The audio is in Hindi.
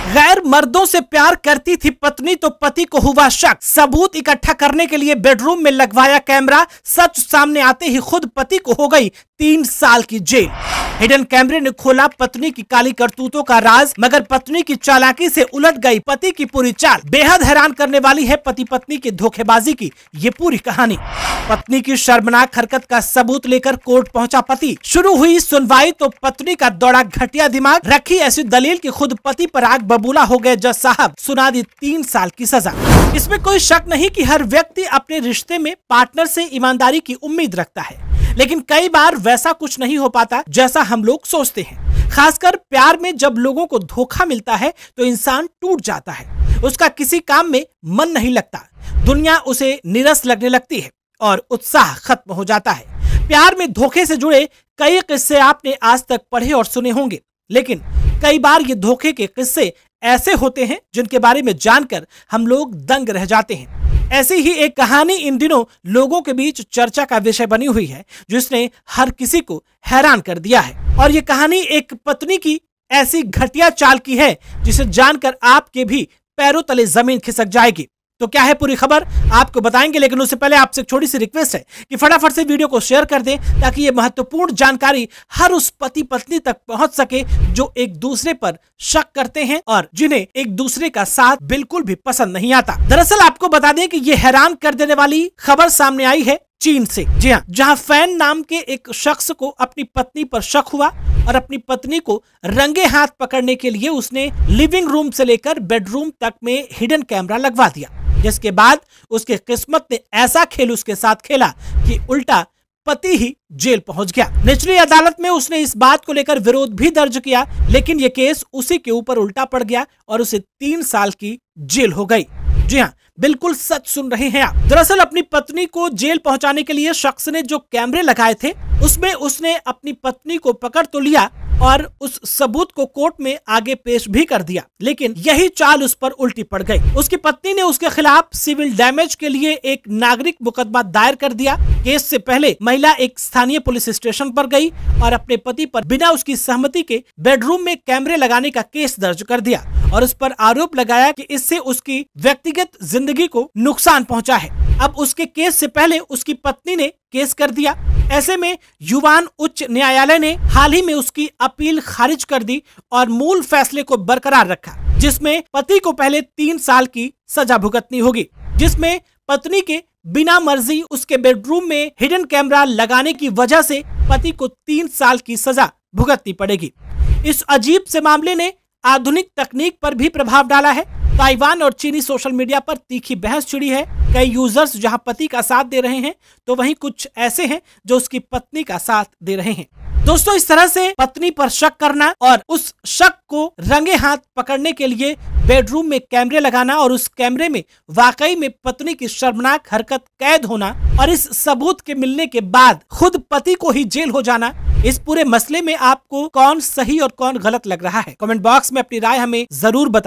गैर मर्दों से प्यार करती थी पत्नी तो पति को हुआ शक। सबूत इकट्ठा करने के लिए बेडरूम में लगवाया कैमरा। सच सामने आते ही खुद पति को हो गई 3 साल की जेल। हिडन कैमरे ने खोला पत्नी की काली करतूतों का राज, मगर पत्नी की चालाकी से उलट गई पति की पूरी चाल। बेहद हैरान करने वाली है पति पत्नी की धोखेबाजी की ये पूरी कहानी। पत्नी की शर्मनाक हरकत का सबूत लेकर कोर्ट पहुंचा पति। शुरू हुई सुनवाई तो पत्नी का दौड़ा घटिया दिमाग। रखी ऐसी दलील कि खुद पति पर आग बबूला हो गए जज साहब। सुना दी 3 साल की सजा। इसमें कोई शक नहीं कि हर व्यक्ति अपने रिश्ते में पार्टनर से ईमानदारी की उम्मीद रखता है, लेकिन कई बार वैसा कुछ नहीं हो पाता जैसा हम लोग सोचते हैं। खासकर प्यार में जब लोगों को धोखा मिलता है तो इंसान टूट जाता है। उसका किसी काम में मन नहीं लगता, दुनिया उसे नीरस लगने लगती है और उत्साह खत्म हो जाता है। प्यार में धोखे से जुड़े कई किस्से आपने आज तक पढ़े और सुने होंगे, लेकिन कई बार ये धोखे के किस्से ऐसे होते हैं जिनके बारे में जानकर हम लोग दंग रह जाते हैं। ऐसी ही एक कहानी इन दिनों लोगों के बीच चर्चा का विषय बनी हुई है, जिसने हर किसी को हैरान कर दिया है। और ये कहानी एक पत्नी की ऐसी घटिया चाल की है जिसे जानकर आपके भी पैरों तले जमीन खिसक जाएगी। तो क्या है पूरी खबर आपको बताएंगे, लेकिन उससे पहले आपसे एक छोटी सी रिक्वेस्ट है कि फटाफट से वीडियो को शेयर कर दें ताकि ये महत्वपूर्ण जानकारी हर उस पति पत्नी तक पहुंच सके जो एक दूसरे पर शक करते हैं और जिन्हें एक दूसरे का साथ बिल्कुल भी पसंद नहीं आता। दरअसल आपको बता दें कि ये हैरान कर देने वाली खबर सामने आई है चीन से। जी हाँ, जहाँ फैन नाम के एक शख्स को अपनी पत्नी पर शक हुआ और अपनी पत्नी को रंगे हाथ पकड़ने के लिए उसने लिविंग रूम से लेकर बेडरूम तक में हिडन कैमरा लगवा दिया, जिसके बाद उसके किस्मत ने ऐसा खेल उसके साथ खेला कि उल्टा पति ही जेल पहुंच गया। निचली अदालत में उसने इस बात को लेकर विरोध भी दर्ज किया, लेकिन ये केस उसी के ऊपर उल्टा पड़ गया और उसे 3 साल की जेल हो गई। जी हाँ, बिल्कुल सच सुन रहे हैं आप। दरअसल अपनी पत्नी को जेल पहुंचाने के लिए शख्स ने जो कैमरे लगाए थे उसमें उसने अपनी पत्नी को पकड़ तो लिया और उस सबूत को कोर्ट में आगे पेश भी कर दिया, लेकिन यही चाल उस पर उल्टी पड़ गई। उसकी पत्नी ने उसके खिलाफ सिविल डैमेज के लिए एक नागरिक मुकदमा दायर कर दिया। केस से पहले महिला एक स्थानीय पुलिस स्टेशन पर गई और अपने पति पर बिना उसकी सहमति के बेडरूम में कैमरे लगाने का केस दर्ज कर दिया और उस पर आरोप लगाया कि इससे उसकी व्यक्तिगत जिंदगी को नुकसान पहुंचा है। अब उसके केस से पहले उसकी पत्नी ने केस कर दिया। ऐसे में युवान उच्च न्यायालय ने हाल ही में उसकी अपील खारिज कर दी और मूल फैसले को बरकरार रखा, जिसमें पति को पहले 3 साल की सजा भुगतनी होगी, जिसमें पत्नी के बिना मर्जी उसके बेडरूम में हिडन कैमरा लगाने की वजह से पति को 3 साल की सजा भुगतनी पड़ेगी। इस अजीब से मामले ने आधुनिक तकनीक पर भी प्रभाव डाला है। ताइवान और चीनी सोशल मीडिया पर तीखी बहस छिड़ी है। कई यूजर्स जहां पति का साथ दे रहे हैं तो वहीं कुछ ऐसे हैं जो उसकी पत्नी का साथ दे रहे हैं। दोस्तों, इस तरह से पत्नी पर शक करना और उस शक को रंगे हाथ पकड़ने के लिए बेडरूम में कैमरे लगाना और उस कैमरे में वाकई में पत्नी की शर्मनाक हरकत कैद होना और इस सबूत के मिलने के बाद खुद पति को ही जेल हो जाना, इस पूरे मसले में आपको कौन सही और कौन गलत लग रहा है? कमेंट बॉक्स में अपनी राय हमें जरूर बताएं।